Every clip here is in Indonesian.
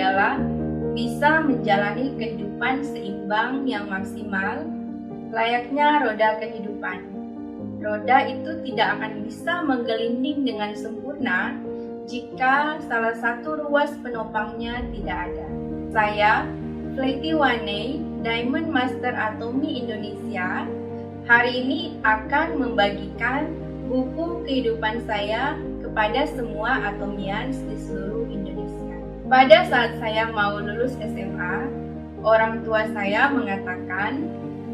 adalah bisa menjalani kehidupan seimbang yang maksimal, layaknya roda kehidupan. Roda itu tidak akan bisa menggelinding dengan sempurna jika salah satu ruas penopangnya tidak ada. Saya, Flaty Wane, Diamond Master Atomy Indonesia, hari ini akan membagikan buku kehidupan saya kepada semua atomians di seluruh Indonesia. Pada saat saya mau lulus SMA, orang tua saya mengatakan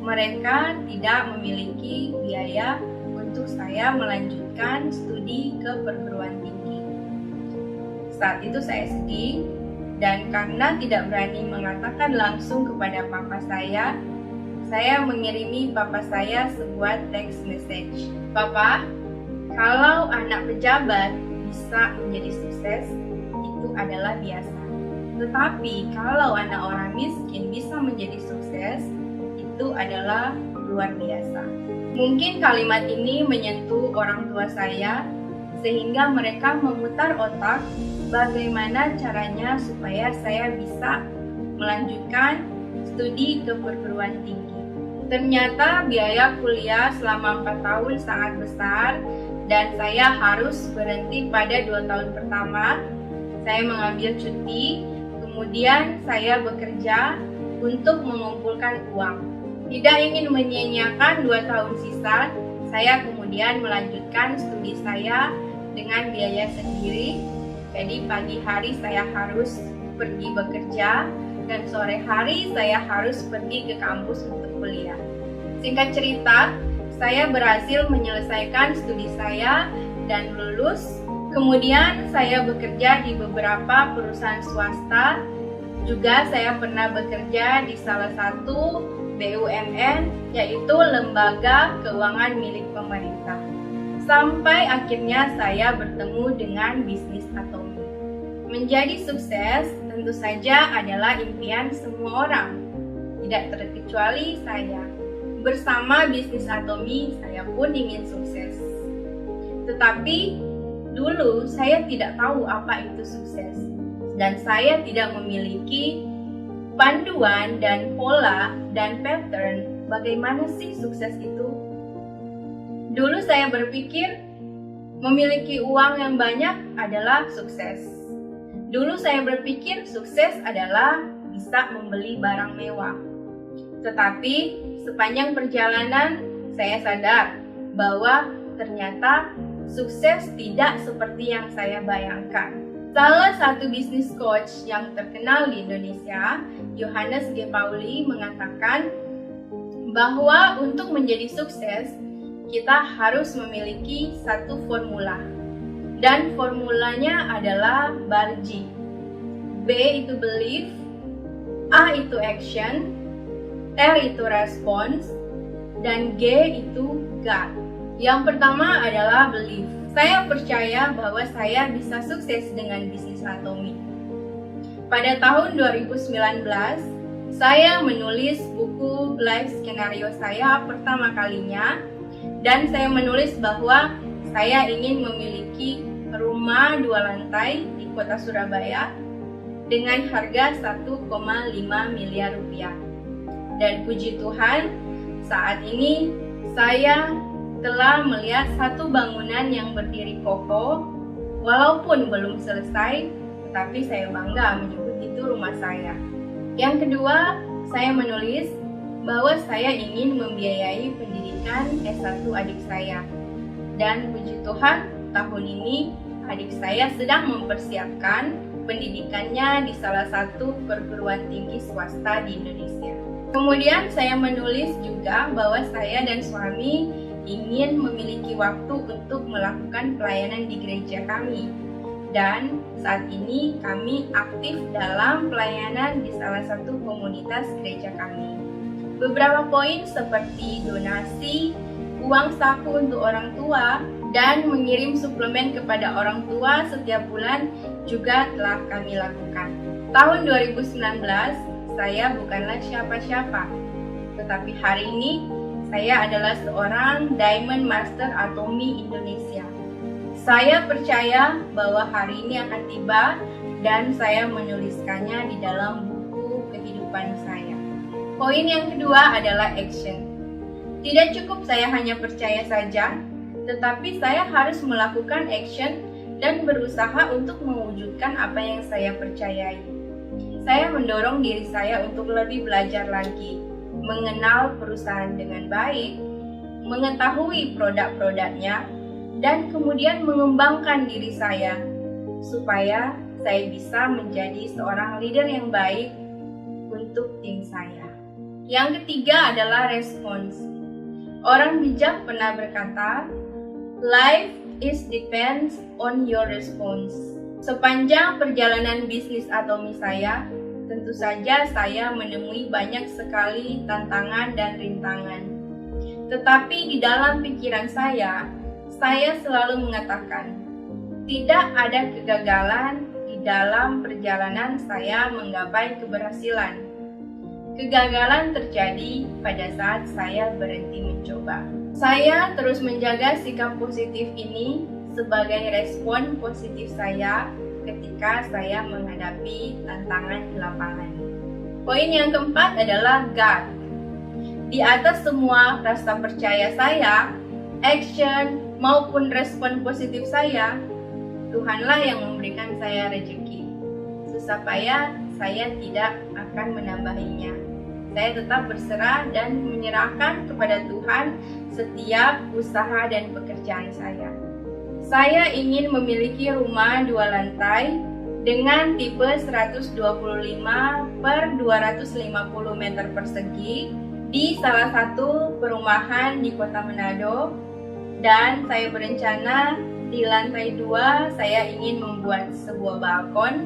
mereka tidak memiliki biaya untuk saya melanjutkan studi ke perguruan tinggi. Saat itu saya sedih, dan karena tidak berani mengatakan langsung kepada papa saya mengirimi papa saya sebuah text message. Papa, kalau anak pejabat bisa menjadi sukses, itu adalah biasa. Tetapi kalau anak orang miskin bisa menjadi sukses, itu adalah luar biasa. Mungkin kalimat ini menyentuh orang tua saya, sehingga mereka memutar otak bagaimana caranya supaya saya bisa melanjutkan studi ke perguruan tinggi. Ternyata biaya kuliah selama 4 tahun sangat besar, dan saya harus berhenti pada 2 tahun pertama. Saya mengambil cuti, kemudian saya bekerja untuk mengumpulkan uang. Tidak ingin menyia-nyiakan 2 tahun sisa, saya kemudian melanjutkan studi saya dengan biaya sendiri. Jadi pagi hari saya harus pergi bekerja, dan sore hari saya harus pergi ke kampus untuk kuliah. Singkat cerita, saya berhasil menyelesaikan studi saya dan lulus. Kemudian saya bekerja di beberapa perusahaan swasta. Juga saya pernah bekerja di salah satu BUMN, yaitu Lembaga Keuangan milik pemerintah. Sampai akhirnya saya bertemu dengan bisnis Atomy. Menjadi sukses tentu saja adalah impian semua orang, tidak terkecuali saya. Bersama bisnis Atomy, saya pun ingin sukses. Tetapi dulu saya tidak tahu apa itu sukses, dan saya tidak memiliki panduan dan pola dan pattern bagaimana sih sukses itu. Dulu saya berpikir memiliki uang yang banyak adalah sukses. Dulu saya berpikir sukses adalah bisa membeli barang mewah. Tetapi sepanjang perjalanan saya sadar bahwa ternyata sukses tidak seperti yang saya bayangkan. Salah satu bisnis coach yang terkenal di Indonesia, Johannes G. Pauli, mengatakan bahwa untuk menjadi sukses, kita harus memiliki satu formula. Dan formulanya adalah BARGI. B itu belief, A itu action, R itu response, dan G itu God. Yang pertama adalah belief. Saya percaya bahwa saya bisa sukses dengan bisnis Atomy. Pada tahun 2019, saya menulis buku life skenario saya pertama kalinya, dan saya menulis bahwa saya ingin memiliki rumah 2 lantai di kota Surabaya dengan harga 1,5 miliar rupiah. Dan puji Tuhan, saat ini saya telah melihat satu bangunan yang berdiri kokoh, walaupun belum selesai, tetapi saya bangga menyebut itu rumah saya. Yang kedua, saya menulis bahwa saya ingin membiayai pendidikan S1 adik saya. Dan puji Tuhan, tahun ini adik saya sedang mempersiapkan pendidikannya di salah satu perguruan tinggi swasta di Indonesia. Kemudian saya menulis juga bahwa saya dan suami ingin memiliki waktu untuk melakukan pelayanan di gereja kami. Dan saat ini kami aktif dalam pelayanan di salah satu komunitas gereja kami. Beberapa poin seperti donasi, uang saku untuk orang tua, dan mengirim suplemen kepada orang tua setiap bulan juga telah kami lakukan. Tahun 2019, saya bukanlah siapa-siapa, tetapi hari ini saya adalah seorang Diamond Master Atomy Indonesia. Saya percaya bahwa hari ini akan tiba dan saya menuliskannya di dalam buku kehidupan saya. Poin yang kedua adalah action. Tidak cukup saya hanya percaya saja, tetapi saya harus melakukan action dan berusaha untuk mewujudkan apa yang saya percayai. Saya mendorong diri saya untuk lebih belajar lagi, mengenal perusahaan dengan baik, mengetahui produk-produknya, dan kemudian mengembangkan diri saya supaya saya bisa menjadi seorang leader yang baik untuk tim saya. Yang ketiga adalah respons. Orang bijak pernah berkata, "Life is depends on your response." Sepanjang perjalanan bisnis Atomi saya, tentu saja saya menemui banyak sekali tantangan dan rintangan. Tetapi di dalam pikiran saya selalu mengatakan, tidak ada kegagalan di dalam perjalanan saya menggapai keberhasilan. Kegagalan terjadi pada saat saya berhenti mencoba. Saya terus menjaga sikap positif ini sebagai respon positif saya ketika saya menghadapi tantangan di lapangan. Poin yang keempat adalah God. Di atas semua rasa percaya saya, action maupun respon positif saya, Tuhanlah yang memberikan saya rezeki, supaya saya tidak akan menambahinya. Saya tetap berserah dan menyerahkan kepada Tuhan setiap usaha dan pekerjaan saya. Saya ingin memiliki rumah 2 lantai dengan tipe 125 per 250 meter persegi di salah satu perumahan di Kota Manado, dan saya berencana di lantai 2 saya ingin membuat sebuah balkon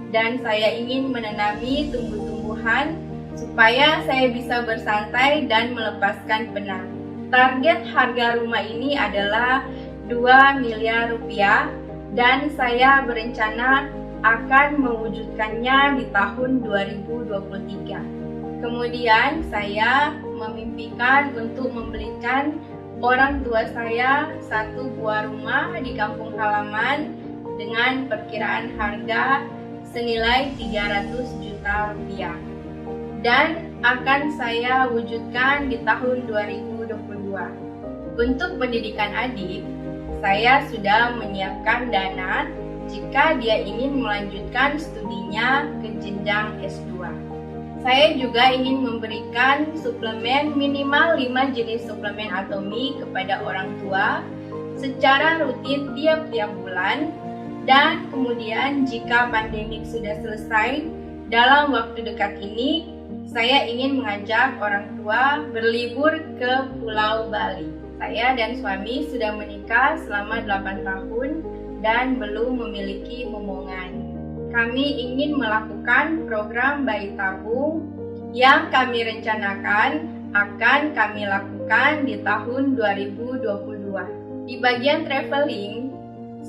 dan saya ingin menanami tumbuh-tumbuhan supaya saya bisa bersantai dan melepaskan penat. Target harga rumah ini adalah 2 miliar rupiah dan saya berencana akan mewujudkannya di tahun 2023. Kemudian saya memimpikan untuk membelikan orang tua saya satu buah rumah di kampung halaman dengan perkiraan harga senilai 300 juta rupiah dan akan saya wujudkan di tahun 2022. Untuk pendidikan adik, saya sudah menyiapkan dana jika dia ingin melanjutkan studinya ke jenjang S2. Saya juga ingin memberikan suplemen minimal 5 jenis suplemen Atomi kepada orang tua secara rutin tiap-tiap bulan, dan kemudian jika pandemik sudah selesai dalam waktu dekat ini, saya ingin mengajak orang tua berlibur ke Pulau Bali. Saya dan suami sudah menikah selama 8 tahun dan belum memiliki momongan. Kami ingin melakukan program bayi tabung yang kami rencanakan akan kami lakukan di tahun 2022. Di bagian traveling,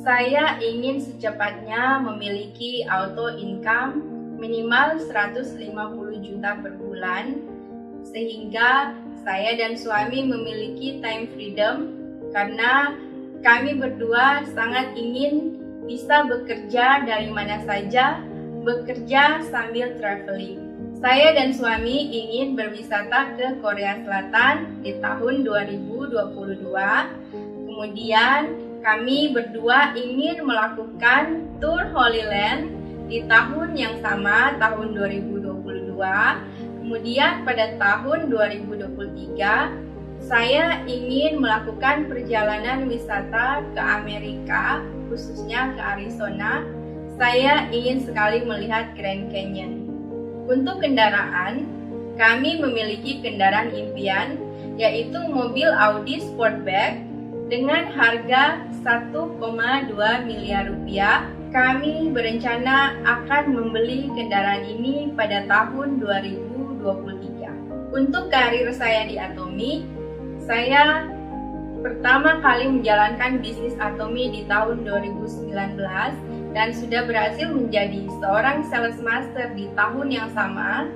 saya ingin secepatnya memiliki auto income minimal 150 juta per bulan, sehingga saya dan suami memiliki time freedom karena kami berdua sangat ingin bisa bekerja dari mana saja, bekerja sambil traveling. Saya dan suami ingin berwisata ke Korea Selatan di tahun 2022. Kemudian kami berdua ingin melakukan tour Holy Land di tahun yang sama, tahun 2022. Kemudian pada tahun 2023, saya ingin melakukan perjalanan wisata ke Amerika, khususnya ke Arizona. Saya ingin sekali melihat Grand Canyon. Untuk kendaraan, kami memiliki kendaraan impian, yaitu mobil Audi Sportback dengan harga 1,2 miliar rupiah. Kami berencana akan membeli kendaraan ini pada tahun 2023. Untuk karir saya di Atomi, saya pertama kali menjalankan bisnis Atomi di tahun 2019 dan sudah berhasil menjadi seorang sales master di tahun yang sama.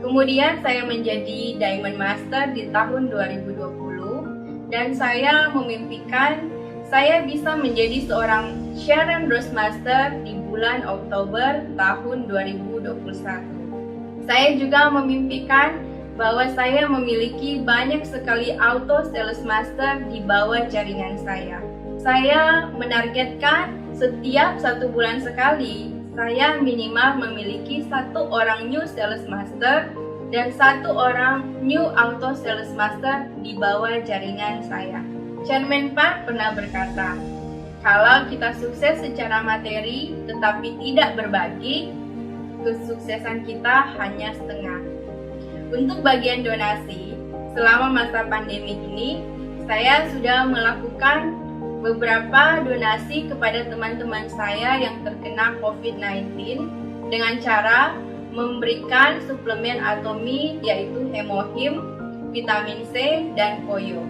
Kemudian saya menjadi diamond master di tahun 2020 dan saya memimpikan saya bisa menjadi seorang Sharon Rose Master di bulan Oktober tahun 2021. Saya juga memimpikan bahwa saya memiliki banyak sekali auto sales master di bawah jaringan saya. Saya menargetkan setiap 1 bulan sekali, saya minimal memiliki 1 orang new sales master dan 1 orang new auto sales master di bawah jaringan saya. Chairman Park pernah berkata, kalau kita sukses secara materi tetapi tidak berbagi, kesuksesan kita hanya setengah. Untuk bagian donasi, selama masa pandemi ini, saya sudah melakukan beberapa donasi kepada teman-teman saya yang terkena COVID-19 dengan cara memberikan suplemen Atomy yaitu Hemohim, vitamin C, dan Koyo.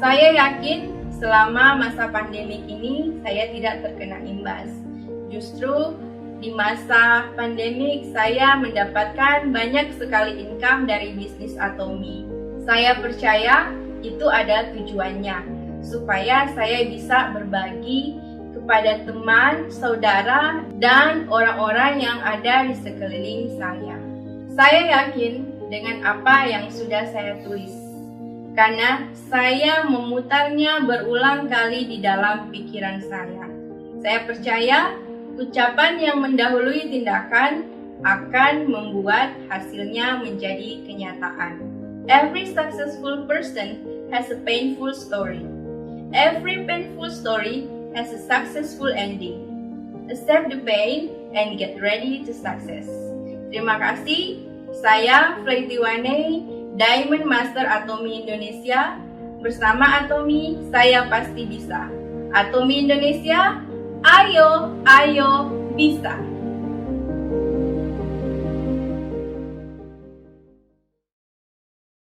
Saya yakin selama masa pandemi ini saya tidak terkena imbas. Justru di masa pandemik saya mendapatkan banyak sekali income dari bisnis Atomy. Saya percaya itu ada tujuannya, supaya saya bisa berbagi kepada teman, saudara, dan orang-orang yang ada di sekeliling saya. Saya yakin dengan apa yang sudah saya tulis, karena saya memutarnya berulang kali di dalam pikiran saya. Saya percaya ucapan yang mendahului tindakan akan membuat hasilnya menjadi kenyataan. Every successful person has a painful story. Every painful story has a successful ending. Accept the pain and get ready to success. Terima kasih. Saya Fleitiwane, Diamond Master Atomy Indonesia. Bersama Atomy, saya pasti bisa. Atomy Indonesia, ayo, ayo, bisa.